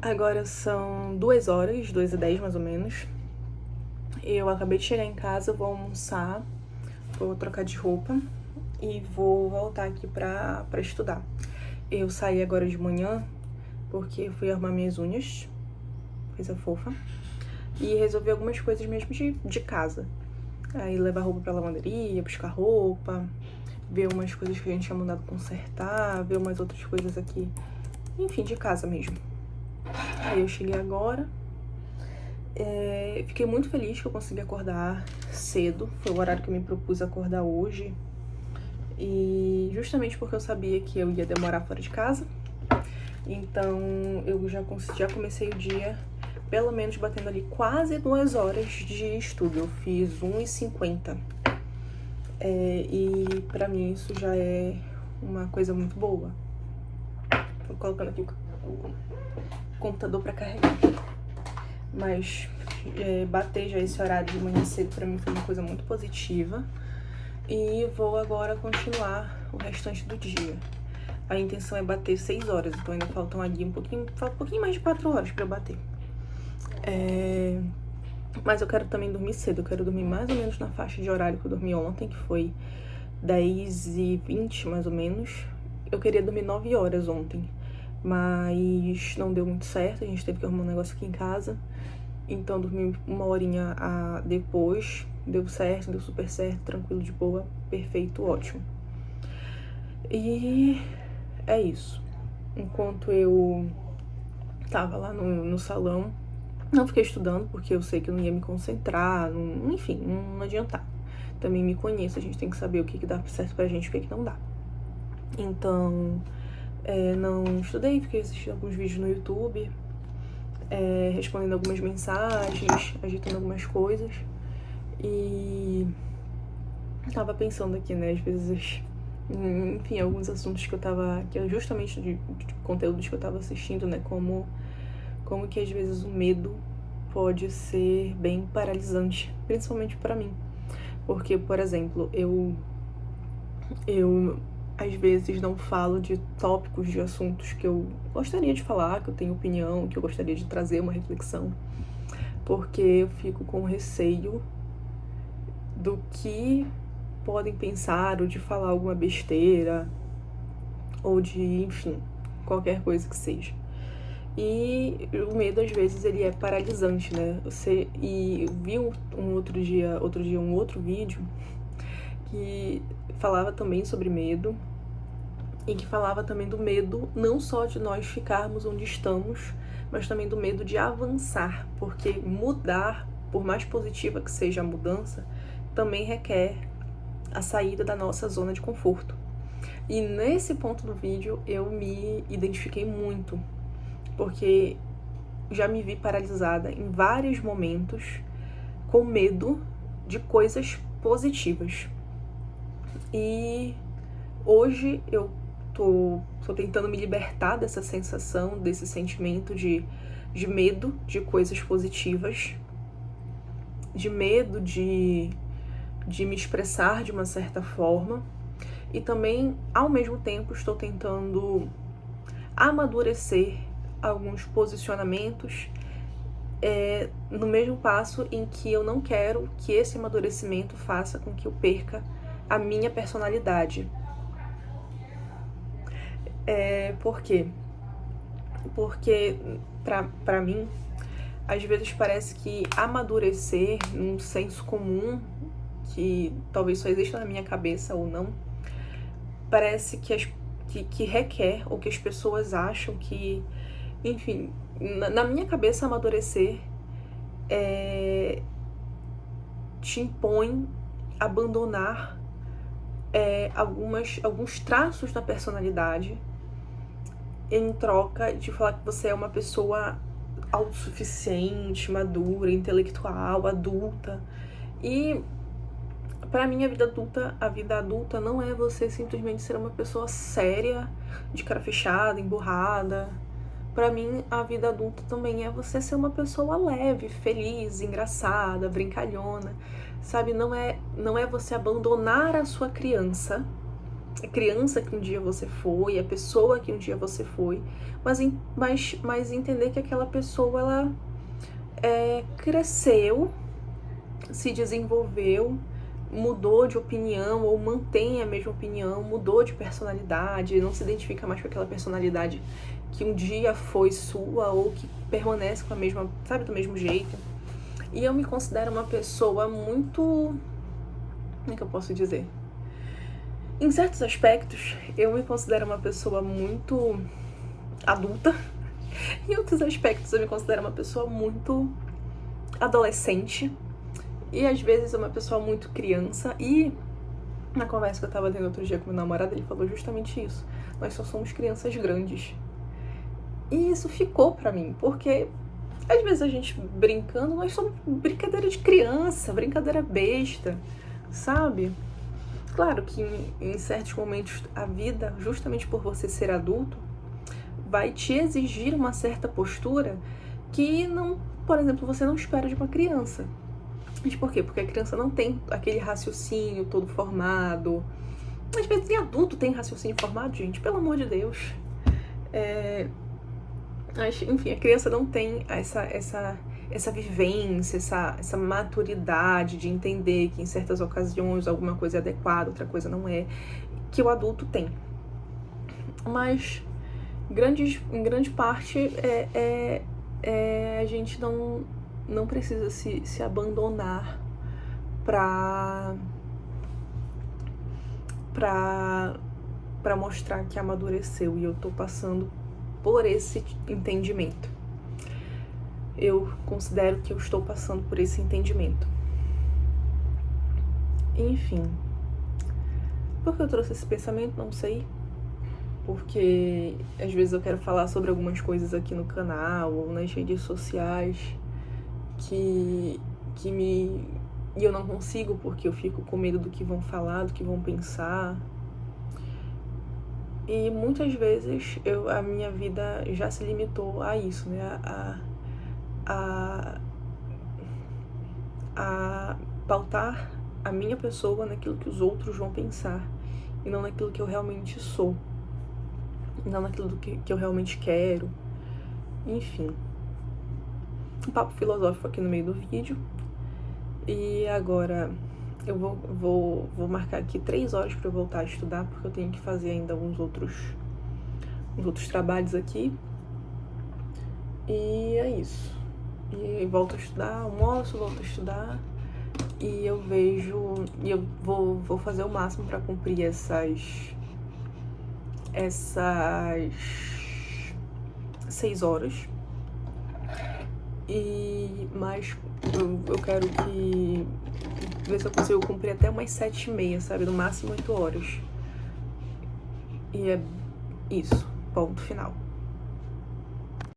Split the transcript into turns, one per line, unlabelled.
Agora são 2 horas, 2h10 mais ou menos. Eu acabei de chegar em casa, vou almoçar, vou trocar de roupa e vou voltar aqui pra estudar. Eu saí agora de manhã porque fui arrumar minhas unhas, coisa fofa, e resolvi algumas coisas mesmo de casa. Aí levar roupa pra lavanderia, buscar roupa, ver umas coisas que a gente tinha mandado consertar, ver umas outras coisas aqui, enfim, de casa mesmo. Aí eu cheguei agora, fiquei muito feliz que eu consegui acordar cedo, foi o horário que eu me propus acordar hoje, e justamente porque eu sabia que eu ia demorar fora de casa, então eu já comecei o dia pelo menos batendo ali quase 2 horas de estudo. Eu fiz 1h50, e pra mim isso já é uma coisa muito boa. Tô colocando aqui o computador pra carregar. Mas bater já esse horário de manhã cedo pra mim foi uma coisa muito positiva. E vou agora continuar o restante do dia. A intenção é bater 6 horas, então ainda faltam ali falta um pouquinho mais de 4 horas pra eu bater. Mas eu quero também dormir cedo, eu quero dormir mais ou menos na faixa de horário que eu dormi ontem, que foi 10h20 mais ou menos. Eu queria dormir 9 horas ontem, mas não deu muito certo, a gente teve que arrumar um negócio aqui em casa. Então dormi uma horinha depois, deu certo, deu super certo, tranquilo, de boa, perfeito, ótimo. E é isso. Enquanto eu tava lá no salão, não fiquei estudando, porque eu sei que eu não ia me concentrar, enfim, não adiantava. Também me conheço, a gente tem que saber o que dá certo pra gente e o que não dá. Então, não estudei, fiquei assistindo alguns vídeos no YouTube, respondendo algumas mensagens, agitando algumas coisas. E tava pensando aqui, né, às vezes, enfim, alguns assuntos que eu justamente de conteúdos que eu tava assistindo, né, como que às vezes o medo pode ser bem paralisante, principalmente pra mim. Porque, por exemplo, eu às vezes não falo de tópicos, de assuntos que eu gostaria de falar, que eu tenho opinião, que eu gostaria de trazer uma reflexão, porque eu fico com receio do que podem pensar, ou de falar alguma besteira, ou de, enfim, qualquer coisa que seja. E o medo, às vezes, ele é paralisante, né? E eu vi outro dia um outro vídeo que falava também sobre medo, e que falava também do medo não só de nós ficarmos onde estamos, mas também do medo de avançar, porque mudar, por mais positiva que seja a mudança, também requer a saída da nossa zona de conforto. E nesse ponto do vídeo eu me identifiquei muito, porque já me vi paralisada em vários momentos com medo de coisas positivas. E hoje eu tô tentando me libertar dessa sensação, desse sentimento de medo de coisas positivas, de medo de me expressar de uma certa forma, e também, ao mesmo tempo, estou tentando amadurecer alguns posicionamentos no mesmo passo em que eu não quero que esse amadurecimento faça com que eu perca a minha personalidade. Por quê? Porque, pra mim, às vezes parece que amadurecer num senso comum, que talvez só exista na minha cabeça ou não, parece que requer, ou que as pessoas acham que, enfim, na minha cabeça, amadurecer te impõe abandonar alguns traços da personalidade em troca de falar que você é uma pessoa autossuficiente, madura, intelectual, adulta. E pra mim a vida adulta não é você simplesmente ser uma pessoa séria, de cara fechada, emburrada. Pra mim a vida adulta também é você ser uma pessoa leve, feliz, engraçada, brincalhona, sabe? Não é você abandonar a sua criança a criança que um dia você foi, a pessoa que um dia você foi, mas entender que aquela pessoa, ela cresceu, se desenvolveu, mudou de opinião ou mantém a mesma opinião, mudou de personalidade, não se identifica mais com aquela personalidade que um dia foi sua ou que permanece com a mesma, sabe, do mesmo jeito. E eu me considero uma pessoa muito... Como é que eu posso dizer? Em certos aspectos, eu me considero uma pessoa muito adulta. Em outros aspectos, eu me considero uma pessoa muito adolescente. E às vezes uma pessoa muito criança. E na conversa que eu tava tendo outro dia com meu namorado, ele falou justamente isso. Nós só somos crianças grandes. E isso ficou pra mim, porque às vezes a gente brincando, nós somos brincadeira de criança, brincadeira besta, sabe? Claro que em certos momentos a vida, justamente por você ser adulto, vai te exigir uma certa postura que não, por exemplo, você não espera de uma criança. Mas por quê? Porque a criança não tem aquele raciocínio todo formado. Às vezes nem adulto tem raciocínio formado, gente, pelo amor de Deus. Enfim, a criança não tem essa vivência, essa maturidade de entender que em certas ocasiões alguma coisa é adequada, outra coisa não é, que o adulto tem. Mas em grande parte a gente não precisa se abandonar pra mostrar que amadureceu, e eu tô passando por esse entendimento. Eu considero que eu estou passando por esse entendimento. Enfim. Por que eu trouxe esse pensamento? Não sei. Porque às vezes eu quero falar sobre algumas coisas aqui no canal ou nas redes sociais e eu não consigo, porque eu fico com medo do que vão falar, do que vão pensar. E muitas vezes a minha vida já se limitou a isso, né? A pautar a minha pessoa naquilo que os outros vão pensar e não naquilo que eu realmente sou, não naquilo que eu realmente quero. Enfim, um papo filosófico aqui no meio do vídeo. E agora eu vou marcar aqui 3 horas para eu voltar a estudar, porque eu tenho que fazer ainda uns outros trabalhos aqui. E é isso. E volto a estudar, almoço, volto a estudar. E eu vou fazer o máximo para cumprir essas 6 horas. Mas eu quero ver se eu consigo cumprir até umas 7h30, sabe? No máximo 8 horas. E é isso. Ponto final.